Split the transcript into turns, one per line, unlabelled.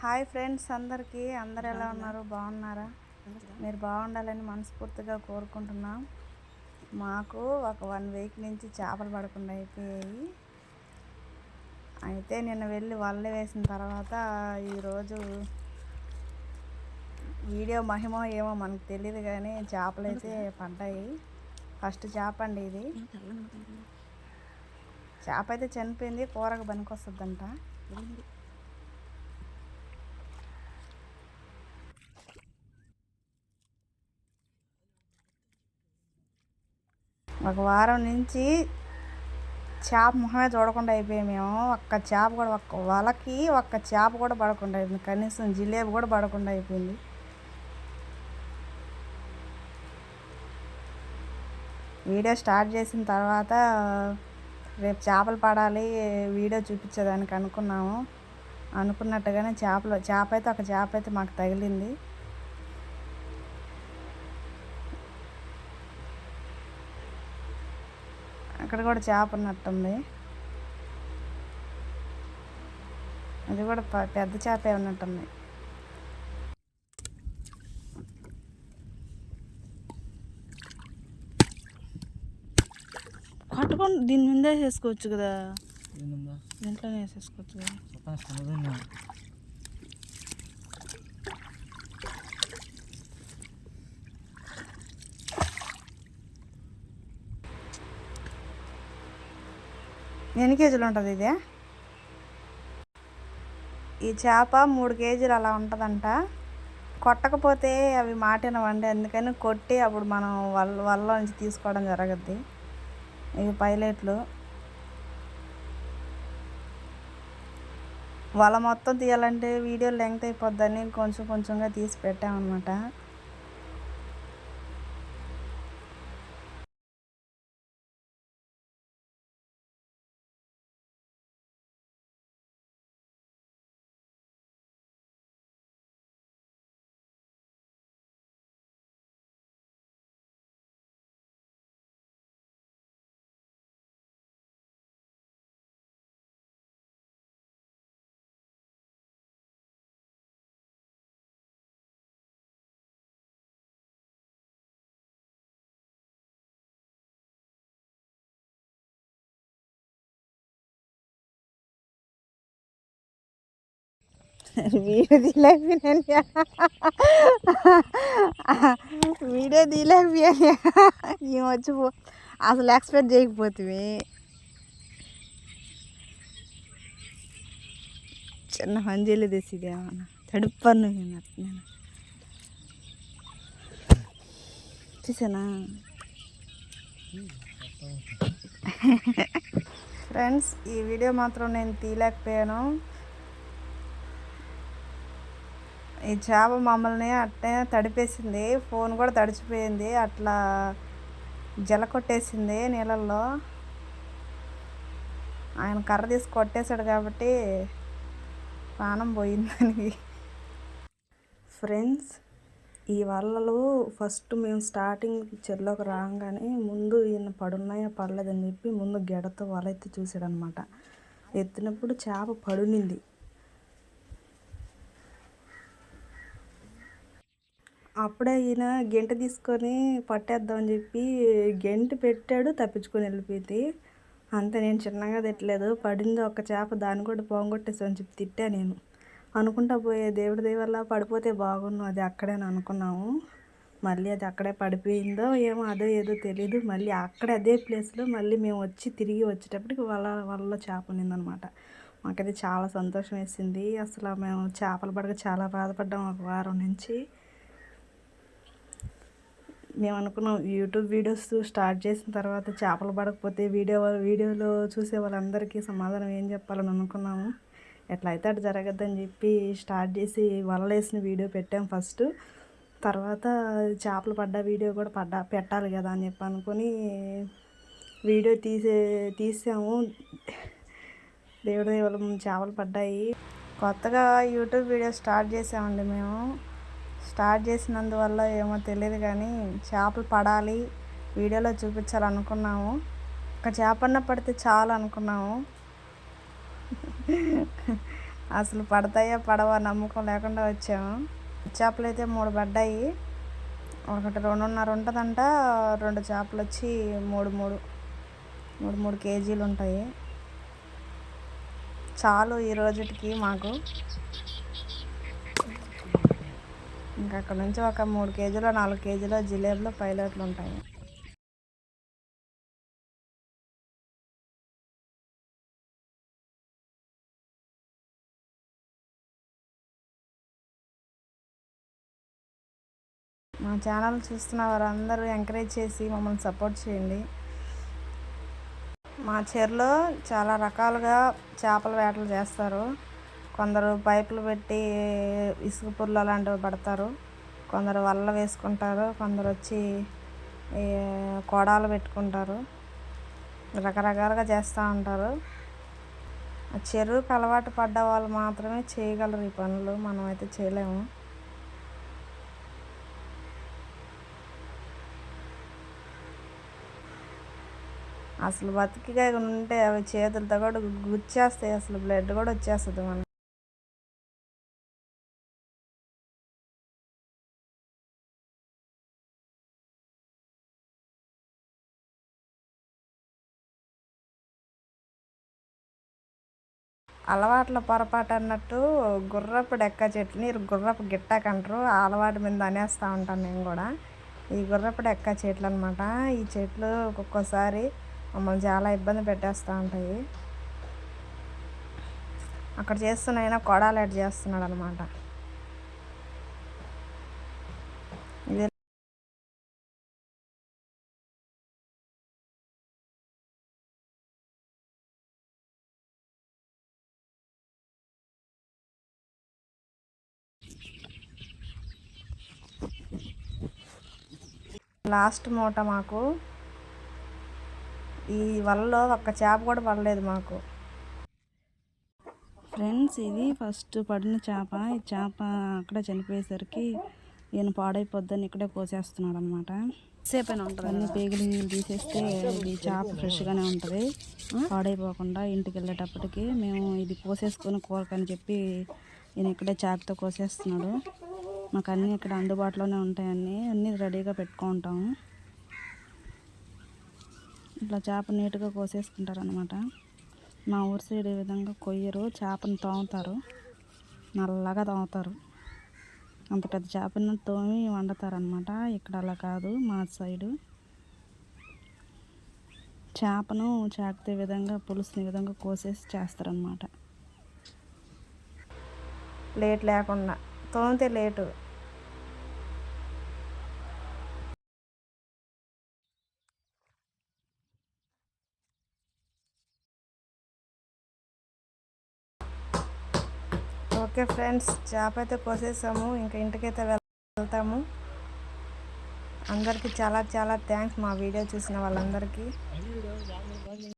Hi friends, అందరూ ఎలా ఉన్నారు? బాగున్నారా? మీరు బాగుండాలని మనస్ఫూర్తిగా కోరుకుంటున్నాం. మాకు ఒక 1 వీక్ నుంచి చేపలు పడకుండా అయిపోయాయి. అయితే నిన్న వెళ్ళి వలలు వేసిన తర్వాత ఈరోజు వీడియో మహిమో ఏమో మనకు తెలియదు, కానీ చేపలు అయితే పడ్డాయి. ఫస్ట్ చేప అండి ఇది. చేప అయితే చనిపోయింది, కూరకు పనికొస్తుందంట. ఒక వారం నుంచి చేప ముఖమే చూడకుండా అయిపోయాయి. మేము ఒక్క చేప కూడా, ఒక్క చేప కూడా పడకుండా అయిపోయింది. కనీసం జిలేబీ కూడా పడకుండా అయిపోయింది. వీడియో స్టార్ట్ చేసిన తర్వాత రేపు చేపలు పడాలి, వీడియో చూపించేదానికి అనుకున్నట్టుగానే చేప అయితే మాకు తగిలింది. అక్కడ కూడా చేప ఉన్నట్టుంది. అది కూడా పెద్ద చేపే ఉన్నట్టుంది. పట్టుకొని దీని ముందే వేసేసుకోవచ్చు కదా, దీంట్లోనే వేసేసుకోవచ్చు కదా. ఎన్ని కేజీలు ఉంటుంది ఇది? ఈ చేప 3 కేజీలు అలా ఉంటుందంట. కొట్టకపోతే అవి మాటినవండి, అందుకని కొట్టి అప్పుడు మనం వల్ల నుంచి తీసుకోవడం జరగద్ది. ఇవి పైలెట్లు. వల మొత్తం తీయాలంటే వీడియో లెంగ్త్ అయిపోద్దని కొంచెం కొంచెంగా తీసి పెట్టామన్నమాట. వీడియో తీయలేకపోయాను. వచ్చి అసలు ఎక్స్పెక్ట్ చేయకపోతుంది. చిన్న హంజీలు తెసిదేమన్నా తడుపన్ను నేను చూసానా. ఫ్రెండ్స్, ఈ వీడియో మాత్రం నేను తీయలేకపోయాను. ఈ చేప మమ్మల్ని అట్టే తడిపేసింది, ఫోన్ కూడా తడిచిపోయింది, అట్లా జల కొట్టేసింది నీళ్ళల్లో. ఆయన కర్ర తీసి కొట్టేశాడు కాబట్టి ప్రాణం పోయిందని. ఫ్రెండ్స్, ఈ వలలు ఫస్ట్ మేము స్టార్టింగ్ చెరువులోకి రాగానే ముందు ఈయన పడున్నాయా పడలేదని చెప్పి ముందు గెడతో వల ఎత్తి చూసాడనమాట. ఎత్తినప్పుడు చేప పడునింది. అప్పుడే ఈయన గెంట తీసుకొని పట్టేద్దామని చెప్పి గెంట పెట్టాడు, తప్పించుకొని వెళ్ళిపోయింది. అంతే, నేను చిన్నగా తిట్టలేదు. పడింది ఒక చేప, దాన్ని కూడా పోంగొట్టేసామని చెప్పి తిట్టా నేను. అనుకుంటా పోయే దేవుడి దయ వల్ల పడిపోతే బాగున్నాం, అది అక్కడేని అనుకున్నాము. మళ్ళీ అది అక్కడే పడిపోయిందో ఏమో, అదో ఏదో తెలీదు. మళ్ళీ అక్కడే అదే ప్లేస్లో మళ్ళీ మేము తిరిగి వచ్చేటప్పటికి వలలో చేప ఉన్నిందనమాట. మాకైతే చాలా సంతోషం వేసింది. అసలు మేము చేపలు పడక చాలా బాధపడ్డాం ఒక వారం నుంచి. మేము అనుకున్నాం యూట్యూబ్ వీడియోస్ స్టార్ట్ చేసిన తర్వాత చేపలు పడకపోతే వీడియోలో చూసే వాళ్ళందరికీ సమాధానం ఏం చెప్పాలని అనుకున్నాము. ఎట్లా అయితే అటు జరగద్దని చెప్పి స్టార్ట్ చేసి వలలేసిన వీడియో పెట్టాం ఫస్ట్. తర్వాత చేపలు పడ్డ వీడియో కూడా పెట్టాలి కదా అని చెప్పి అనుకొని వీడియో తీసాము. దేవుడి దేవుళ్ళ చేపలు పడ్డాయి. కొత్తగా యూట్యూబ్ వీడియో స్టార్ట్ చేసామండి మేము. స్టార్ట్ చేసినందువల్ల ఏమో తెలియదు, కానీ చేపలు పడాలి, వీడియోలో చూపించాలనుకున్నాము. ఒక చేపన్న పడితే చాలు అనుకున్నాము. అసలు పడతాయో పడవో నమ్మకం లేకుండా వచ్చాము. చేపలు అయితే 3 పడ్డాయి. ఒకటి 2.5 ఉంటుందంట. 2 చేపలు వచ్చి 3 కేజీలు ఉంటాయి. చాలు ఈ రోజుకి మాకు. ఇంకా అక్కడ నుంచి ఒక 3 కేజీలో 4 కేజీలో జిలేబీలు పైలట్లు ఉంటాయి. మా ఛానల్ చూస్తున్న వారందరూ ఎంకరేజ్ చేసి మమ్మల్ని సపోర్ట్ చేయండి. మా చెరులో చాలా రకాలుగా చేపల వేటలు చేస్తారు. కొందరు పైపులు పెట్టి ఇసుక పుల్ల లాంటివి పడతారు, కొందరు వల్ల వేసుకుంటారు, కొందరు వచ్చి కోడాలు పెట్టుకుంటారు. రకరకాలుగా చేస్తూ ఉంటారు. చెరువుకి అలవాటు పడ్డ వాళ్ళు మాత్రమే చేయగలరు ఈ పనులు, మనం అయితే చేయలేము. అసలు బతికిగా ఉంటే అవి చేతులతో కూడా గుచ్చేస్తాయి, అసలు బ్లడ్ కూడా వచ్చేస్తుంది మనకి. అలవాట్ల పొరపాటు అన్నట్టు గుర్రపు డెక్క చెట్లని గుర్రపు గిట్టాకంటారు. ఆ అలవాటు మీద అనేస్తూ ఉంటాను నేను కూడా. ఈ గుర్రపు డెక్క చెట్లు అనమాట. ఈ చెట్లు ఒక్కొక్కసారి మమ్మల్ని చాలా ఇబ్బంది పెట్టేస్తూ ఉంటాయి. అక్కడ చేస్తున్న కొడాలు యాడ్ చేస్తున్నాడు అనమాట. ఇది లాస్ట్ మూట మాకు. ఈ వలలో ఒక్క చేప కూడా పడలేదు మాకు. ఫ్రెండ్స్, ఇది ఫస్ట్ పడిన చేప. ఈ చేప అక్కడే చనిపోయేసరికి ఈయన పాడైపోద్దని ఇక్కడే కోసేస్తున్నాడు అనమాట. సేపైనా ఉంటుంది, అన్ని పేగులు నీళ్ళు తీసేస్తే ఇది చేప ఫ్రెష్గానే ఉంటుంది, పాడైపోకుండా. ఇంటికి వెళ్ళేటప్పటికి మేము ఇది కోసేసుకొని కూరకని చెప్పి ఈయన ఇక్కడే చాకుతో కోసేస్తున్నాడు. మాకు అన్నీ ఇక్కడ అందుబాటులోనే ఉంటాయన్నీ, అన్నీ రెడీగా పెట్టుకుంటాము. ఇట్లా చేప నీట్గా కోసేసుకుంటారు అనమాట. మా ఊరి సైడ్ ఈ విధంగా కొయ్యరు, చేపను తోముతారు, నల్లగా తోముతారు. అంత పెద్ద చేపను తోమి వండుతారనమాట. ఇక్కడ అలా కాదు, మా సైడు చేపను చాకితే విధంగా పులుసుని విధంగా కోసేసి చేస్తారనమాట. లేట్ లేకుండా తోమితే లేటు. ఓకే ఫ్రెండ్స్, చేప అయితే కోసేసాము, ఇంకా ఇంటికైతే వెళ్తాము. అందరికీ చాలా చాలా థ్యాంక్స్ మా వీడియో చూసిన వాళ్ళందరికీ.